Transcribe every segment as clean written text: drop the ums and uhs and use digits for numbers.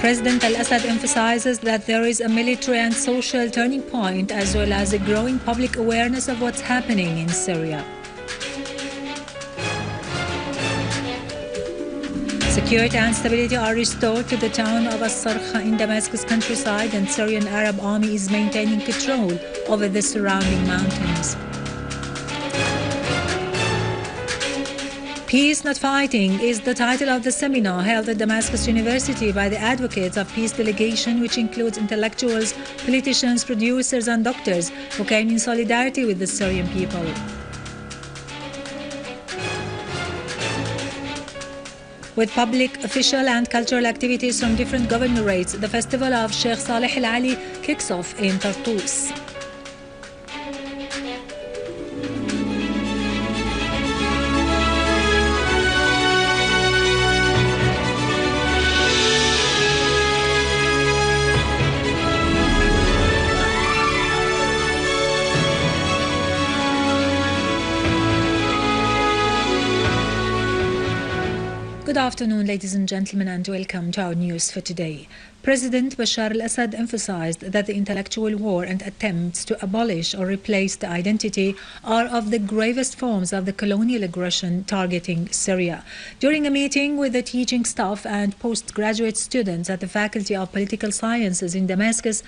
President al-Assad emphasizes that there is a military and social turning point as well as a growing public awareness of what's happening in Syria. Security and stability are restored to the town of al-Sarkha in Damascus Countryside, and Syrian Arab army is maintaining control over the surrounding mountains. Peace Not Fighting is the title of the seminar held at Damascus University by the Advocates of Peace delegation, which includes intellectuals, politicians, producers and doctors who came in solidarity with the Syrian people. With public, official and cultural activities from different governorates, the festival of Sheikh Saleh Al-Ali kicks off in Tartus. Good afternoon, ladies and gentlemen, and welcome to our news for today. President Bashar al-Assad emphasized that the intellectual war and attempts to abolish or replace the identity are of the gravest forms of the colonial aggression targeting Syria. During a meeting with the teaching staff and postgraduate students at the Faculty of Political Sciences in Damascus,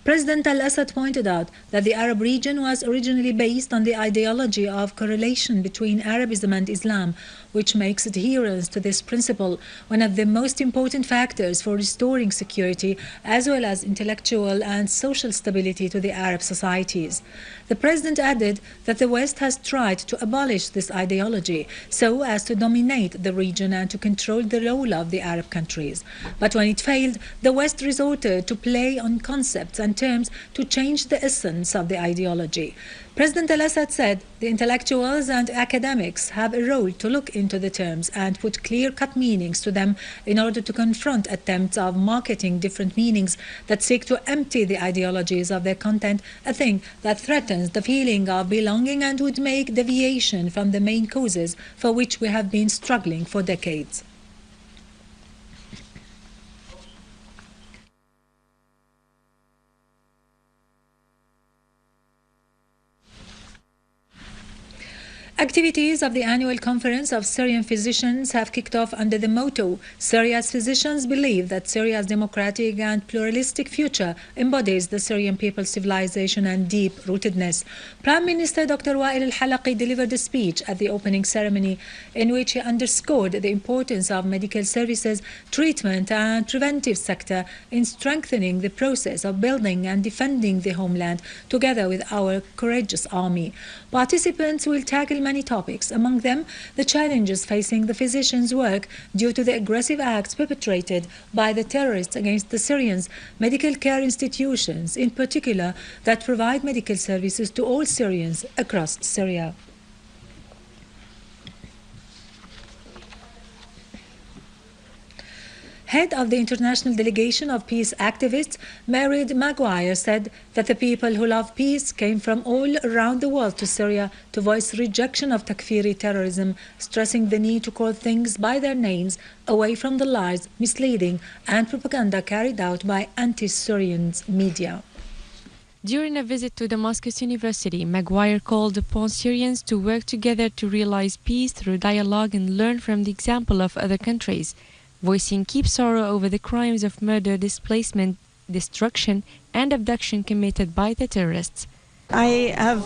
President al-Assad pointed out that the Arab region was originally based on the ideology of correlation between Arabism and Islam, which makes adherence to this principle one of the most important factors for restoring security as well as intellectual and social stability to the Arab societies. The president added that the West has tried to abolish this ideology so as to dominate the region and to control the role of the Arab countries. But when it failed, the West resorted to play on concepts and terms to change the essence of the ideology. President al-Assad said the intellectuals and academics have a role to look into the terms and put clear-cut meanings to them in order to confront attempts of marketing different meanings that seek to empty the ideologies of their content, a thing that threatens the feeling of belonging and would make deviation from the main causes for which we have been struggling for decades. Activities of the annual conference of Syrian physicians have kicked off under the motto, Syria's physicians believe that Syria's democratic and pluralistic future embodies the Syrian people's civilization and deep-rootedness. Prime Minister Dr. Wael al-Halaqi delivered a speech at the opening ceremony in which he underscored the importance of medical services, treatment and preventive sector in strengthening the process of building and defending the homeland together with our courageous army. Participants will tackle many topics, among them the challenges facing the physicians' work due to the aggressive acts perpetrated by the terrorists against the Syrians, medical care institutions in particular that provide medical services to all Syrians across Syria. Head of the International Delegation of Peace Activists, Mary Maguire, said that the people who love peace came from all around the world to Syria to voice rejection of Takfiri terrorism, stressing the need to call things by their names away from the lies, misleading and propaganda carried out by anti-Syrian media. During a visit to Damascus University, Maguire called upon Syrians to work together to realize peace through dialogue and learn from the example of other countries, voicing deep sorrow over the crimes of murder, displacement, destruction and abduction committed by the terrorists. I have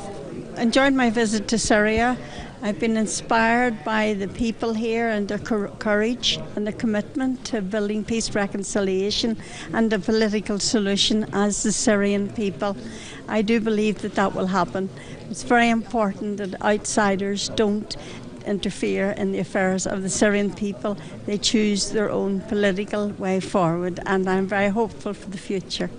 enjoyed my visit to Syria. I've been inspired by the people here and their courage and their commitment to building peace, reconciliation and a political solution as the Syrian people. I do believe that that will happen. It's very important that outsiders don't interfere in the affairs of the Syrian people. They choose their own political way forward, and I'm very hopeful for the future.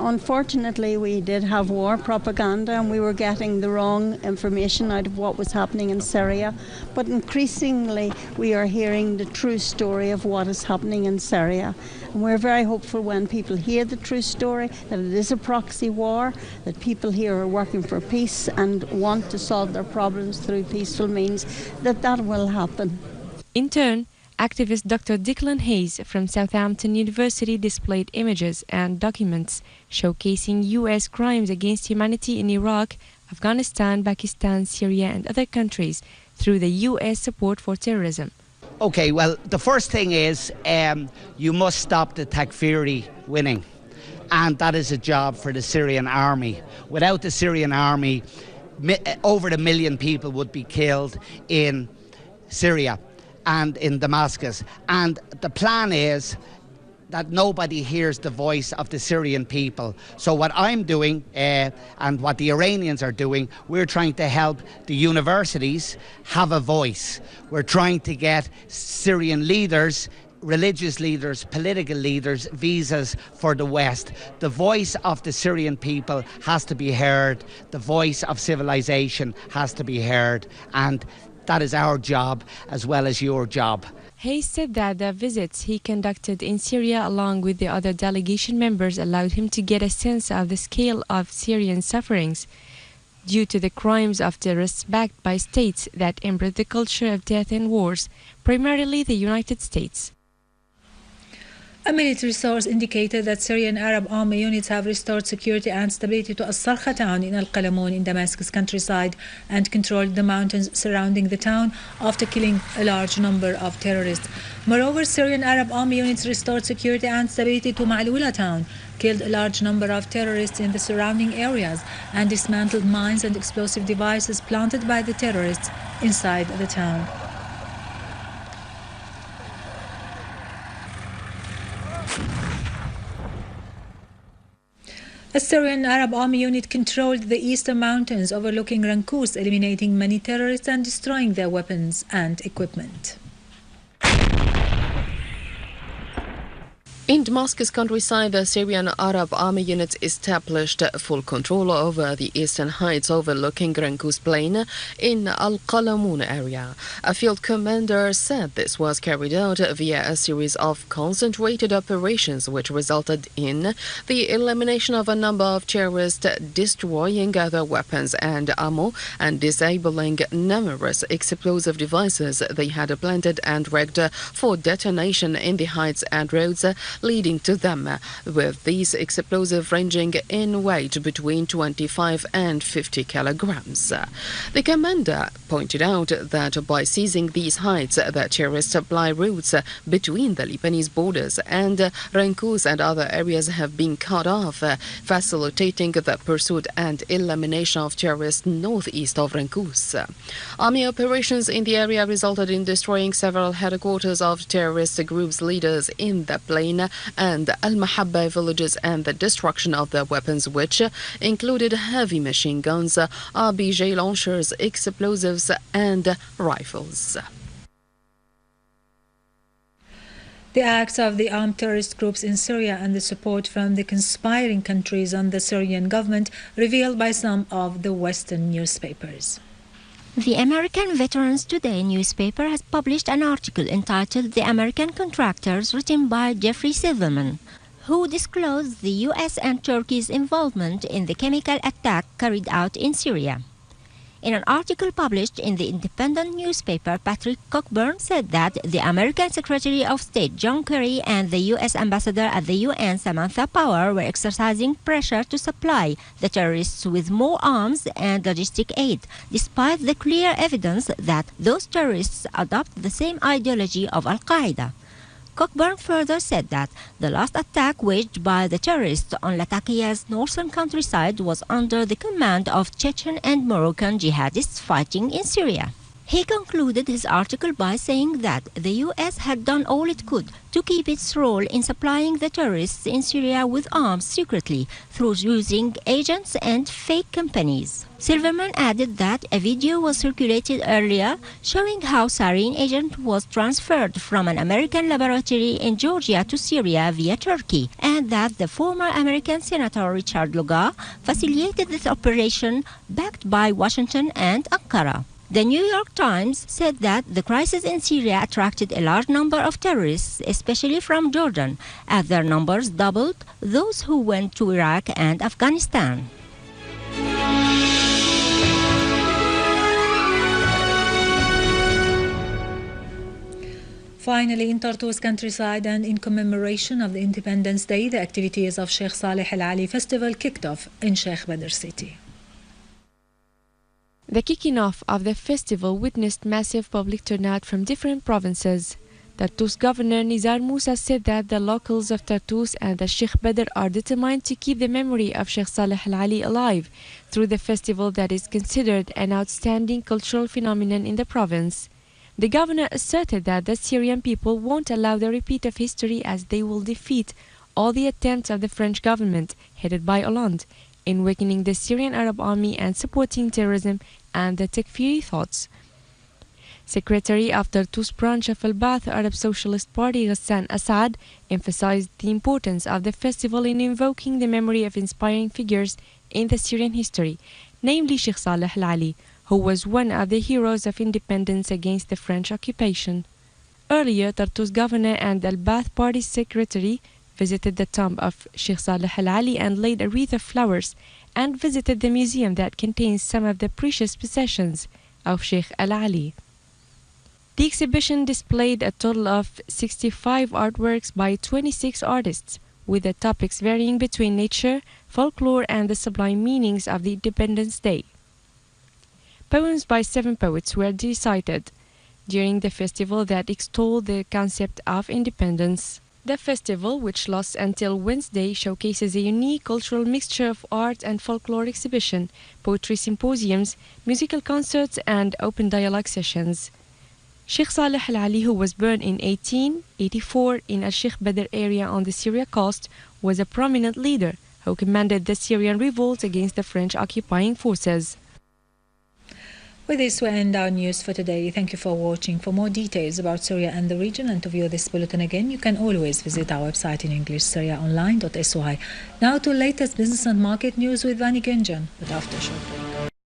Unfortunately, we did have war propaganda and we were getting the wrong information out of what was happening in Syria. But increasingly, we are hearing the true story of what is happening in Syria. And we're very hopeful when people hear the true story, that it is a proxy war, that people here are working for peace and want to solve their problems through peaceful means, that that will happen. In turn, activist Dr. Declan Hayes from Southampton University displayed images and documents showcasing U.S. crimes against humanity in Iraq, Afghanistan, Pakistan, Syria and other countries through the U.S. support for terrorism. Okay, well, the first thing is you must stop the Takfiri winning. And that is a job for the Syrian army. Without the Syrian army, over 1 million people would be killed in Syria and in Damascus. And the plan is that nobody hears the voice of the Syrian people. So what I'm doing and what the Iranians are doing, we're trying to help the universities have a voice. We're trying to get Syrian leaders, religious leaders, political leaders, visas for the West. The voice of the Syrian people has to be heard. The voice of civilization has to be heard. And that is our job as well as your job. Hayes said that the visits he conducted in Syria along with the other delegation members allowed him to get a sense of the scale of Syrian sufferings due to the crimes of terrorists backed by states that embed the culture of death and wars, primarily the United States. A military source indicated that Syrian Arab army units have restored security and stability to al-Sarkha town in al-Qalamun in Damascus Countryside and controlled the mountains surrounding the town after killing a large number of terrorists. Moreover, Syrian Arab army units restored security and stability to Maaloula town, killed a large number of terrorists in the surrounding areas, and dismantled mines and explosive devices planted by the terrorists inside the town. A Syrian Arab army unit controlled the eastern mountains overlooking Rankous, eliminating many terrorists and destroying their weapons and equipment. In Damascus Countryside, the Syrian Arab Army units established full control over the eastern heights overlooking Rankous Plain in al-Qalamun area. A field commander said this was carried out via a series of concentrated operations which resulted in the elimination of a number of terrorists, destroying other weapons and ammo, and disabling numerous explosive devices they had planted and rigged for detonation in the heights and roads leading to them, with these explosives ranging in weight between 25 and 50 kilograms. The commander pointed out that by seizing these heights, the terrorist supply routes between the Lebanese borders and Rankous and other areas have been cut off, facilitating the pursuit and elimination of terrorists northeast of Rankous. Army operations in the area resulted in destroying several headquarters of terrorist groups' leaders in the plain and al-Mahabba villages, and the destruction of their weapons, which included heavy machine guns, RPG launchers, explosives and rifles. The acts of the armed terrorist groups in Syria and the support from the conspiring countries on the Syrian government revealed by some of the Western newspapers. The American Veterans Today newspaper has published an article entitled "The American Contractors," written by Jeffrey Silverman, who disclosed the U.S. and Turkey's involvement in the chemical attack carried out in Syria. In an article published in the independent newspaper, Patrick Cockburn said that the American Secretary of State John Kerry and the U.S. Ambassador at the UN Samantha Power were exercising pressure to supply the terrorists with more arms and logistic aid, despite the clear evidence that those terrorists adopt the same ideology of al-Qaeda. Cockburn further said that the last attack waged by the terrorists on Lattakia's northern countryside was under the command of Chechen and Moroccan jihadists fighting in Syria. He concluded his article by saying that the U.S. had done all it could to keep its role in supplying the terrorists in Syria with arms secretly through using agents and fake companies. Silverman added that a video was circulated earlier showing how Syrian agent was transferred from an American laboratory in Georgia to Syria via Turkey, and that the former American Senator Richard Lugar facilitated this operation backed by Washington and Ankara. The New York Times said that the crisis in Syria attracted a large number of terrorists, especially from Jordan, as their numbers doubled those who went to Iraq and Afghanistan. Finally, in Damascus Countryside and in commemoration of the Independence Day, the activities of Sheikh Saleh Al-Ali Festival kicked off in Sheikh Badr city. The kicking off of the festival witnessed massive public turnout from different provinces. Tartus Governor Nizar Musa said that the locals of Tartus and the Sheikh Badr are determined to keep the memory of Sheikh Saleh Al-Ali alive through the festival that is considered an outstanding cultural phenomenon in the province. The governor asserted that the Syrian people won't allow the repeat of history, as they will defeat all the attempts of the French government, headed by Hollande, in weakening the Syrian Arab army and supporting terrorism and the Takfiri thoughts. Secretary of Tartus branch of Al-Ba'ath Arab Socialist Party Ghassan Assad emphasized the importance of the festival in invoking the memory of inspiring figures in the Syrian history, namely Sheikh Saleh Al-Ali, who was one of the heroes of independence against the French occupation. Earlier, Tartus governor and Al-Ba'ath Party secretary visited the tomb of Sheikh Saleh Al-Ali and laid a wreath of flowers, and visited the museum that contains some of the precious possessions of Sheikh Al-Ali. The exhibition displayed a total of 65 artworks by 26 artists, with the topics varying between nature, folklore, and the sublime meanings of the Independence Day. Poems by 7 poets were recited during the festival that extolled the concept of independence. The festival, which lasts until Wednesday, showcases a unique cultural mixture of art and folklore exhibition, poetry symposiums, musical concerts, and open dialogue sessions. Sheikh Saleh Al-Ali, who was born in 1884 in al-Sheikh Badr area on the Syria coast, was a prominent leader who commanded the Syrian revolt against the French occupying forces. With this, we end our news for today. Thank you for watching. For more details about Syria and the region, and to view this bulletin again, you can always visit our website in English, syriaonline.sy. Now to latest business and market news with Vani Gunjan, but after a short break.